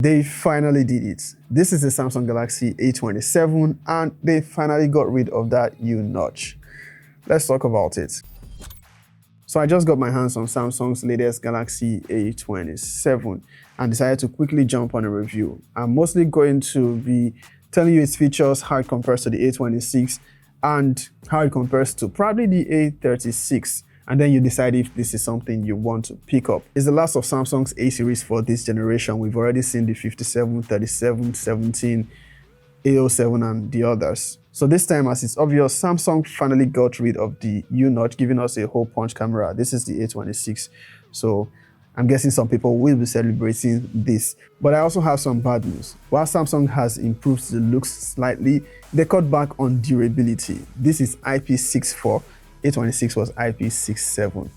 They finally did it. This is the Samsung Galaxy A27 and they finally got rid of that U notch. Let's talk about it. So I just got my hands on Samsung's latest Galaxy A27 and decided to quickly jump on a review. I'm mostly going to be telling you its features, how it compares to the A26 and how it compares to probably the A36. And then you decide if this is something you want to pick up. It's the last of Samsung's A series for this generation. We've already seen the 57, 37, 17, A07 and the others. So this time, as it's obvious, Samsung finally got rid of the U notch, giving us a hole punch camera. This is the A26. So I'm guessing some people will be celebrating this. But I also have some bad news. While Samsung has improved the looks slightly, they cut back on durability. This is IP64. A26 was IP67.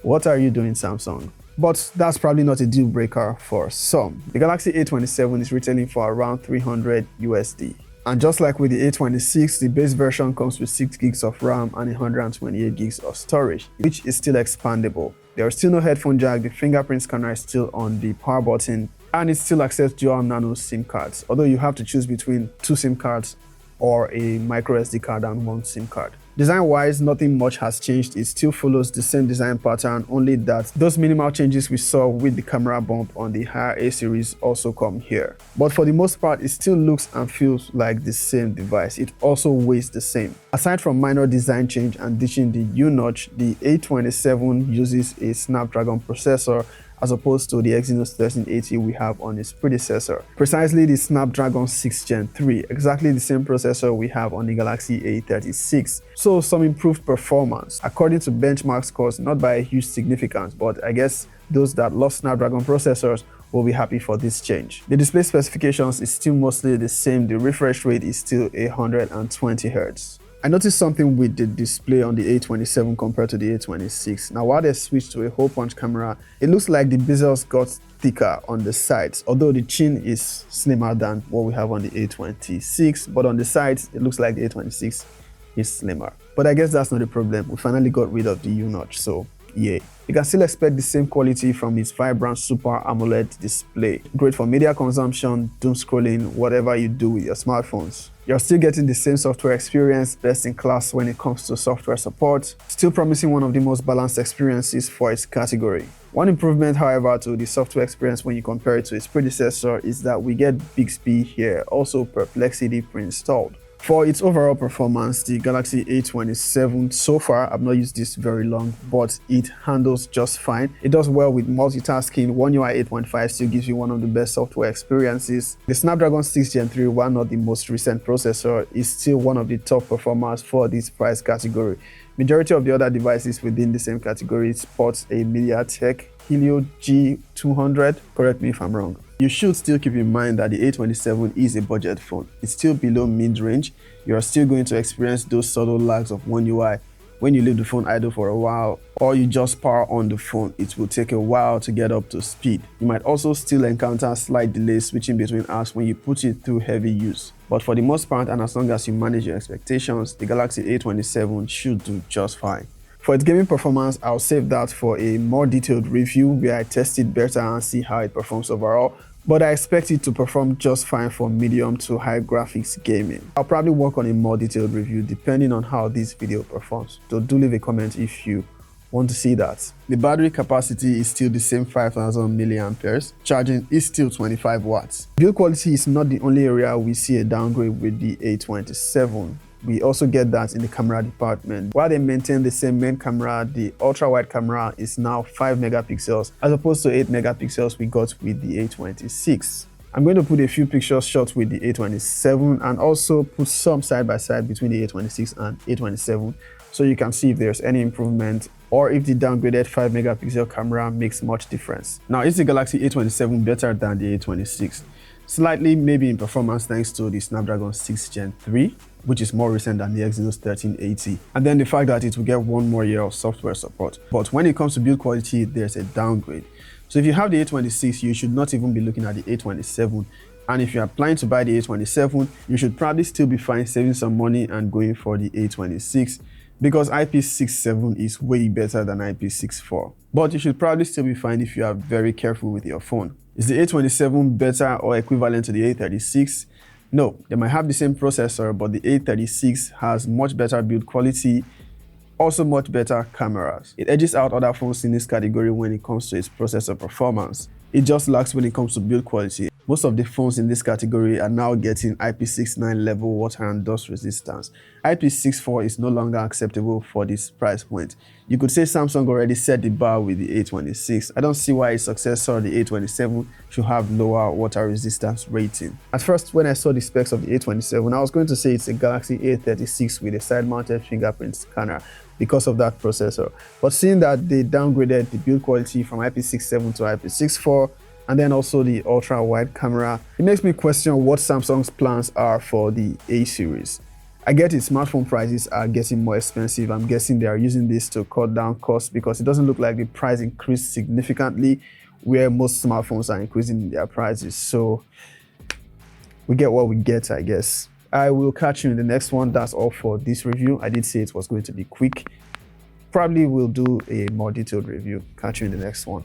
What are you doing, Samsung? But that's probably not a deal breaker for some. The Galaxy A27 is retailing for around 300 USD. And just like with the A26, the base version comes with 6 gigs of RAM and 128 gigs of storage, which is still expandable. There is still no headphone jack, the fingerprint scanner is still on the power button, and it still accepts dual nano SIM cards, although you have to choose between 2 SIM cards or a micro SD card and 1 SIM card. Design-wise, nothing much has changed. It still follows the same design pattern, only that those minimal changes we saw with the camera bump on the higher A series also come here. But for the most part, it still looks and feels like the same device. It also weighs the same. Aside from minor design change and ditching the U notch, the A27 uses a Snapdragon processor as opposed to the Exynos 1380 we have on its predecessor. Precisely the Snapdragon 6 Gen 3, exactly the same processor we have on the Galaxy A36. So some improved performance, according to benchmark scores, not by a huge significance, but I guess those that love Snapdragon processors will be happy for this change. The display specifications is still mostly the same. The refresh rate is still 120 Hz. I noticed something with the display on the A27 compared to the A26. Now, while they switched to a hole punch camera, it looks like the bezels got thicker on the sides, although the chin is slimmer than what we have on the A26, but on the sides, it looks like the A26 is slimmer. But I guess that's not a problem. We finally got rid of the U notch, so yeah. You can still expect the same quality from its vibrant Super AMOLED display. Great for media consumption, doom scrolling, whatever you do with your smartphones. You're still getting the same software experience, best in class when it comes to software support, still promising one of the most balanced experiences for its category. One improvement, however, to the software experience when you compare it to its predecessor is that we get Bixby here, also Perplexity pre-installed. For its overall performance, the Galaxy A27 so far, I've not used this very long, but it handles just fine. It does well with multitasking. One UI 8.5 still gives you one of the best software experiences. The Snapdragon 6 Gen 3, while not the most recent processor, is still one of the top performers for this price category. Majority of the other devices within the same category sports a MediaTek Helio G200. Correct me if I'm wrong. You should still keep in mind that the A27 is a budget phone. It's still below mid-range. You're still going to experience those subtle lags of One UI when you leave the phone idle for a while, or you just power on the phone. It will take a while to get up to speed. You might also still encounter slight delays switching between apps when you put it through heavy use. But for the most part, and as long as you manage your expectations, the Galaxy A27 should do just fine. For its gaming performance, I'll save that for a more detailed review where I test it better and see how it performs overall, but I expect it to perform just fine for medium to high graphics gaming. I'll probably work on a more detailed review depending on how this video performs, so do leave a comment if you want to see that. The battery capacity is still the same 5000 mAh, charging is still 25 watts. Build quality is not the only area we see a downgrade with the A27. We also get that in the camera department. While they maintain the same main camera, the ultra-wide camera is now 5 megapixels as opposed to 8 megapixels we got with the A26. I'm going to put a few pictures shot with the A27 and also put some side by side between the A26 and A27 so you can see if there's any improvement or if the downgraded 5 megapixel camera makes much difference. Now, is the Galaxy A27 better than the A26? Slightly, maybe in performance thanks to the Snapdragon 6 Gen 3, which is more recent than the Exynos 1380, and then the fact that it will get 1 more year of software support. But when it comes to build quality, there's a downgrade. So if you have the A26, you should not even be looking at the A27, and if you are planning to buy the A27, you should probably still be fine saving some money and going for the A26, because IP67 is way better than IP64. But you should probably still be fine if you are very careful with your phone. Is the A27 better or equivalent to the A36? No, they might have the same processor, but the A36 has much better build quality, also much better cameras. It edges out other phones in this category when it comes to its processor performance. It just lacks when it comes to build quality. Most of the phones in this category are now getting IP69 level water and dust resistance. IP64 is no longer acceptable for this price point. You could say Samsung already set the bar with the A26. I don't see why its successor, the A27, should have lower water resistance rating. At first, when I saw the specs of the A27, I was going to say it's a Galaxy A36 with a side-mounted fingerprint scanner because of that processor. But seeing that they downgraded the build quality from IP67 to IP64, and then also the ultra-wide camera, it makes me question what Samsung's plans are for the A series. I get it, smartphone prices are getting more expensive. I'm guessing they are using this to cut down costs because it doesn't look like the price increased significantly where most smartphones are increasing their prices. So we get what we get, I guess. I will catch you in the next one. That's all for this review. I did say it was going to be quick. Probably will do a more detailed review. Catch you in the next one.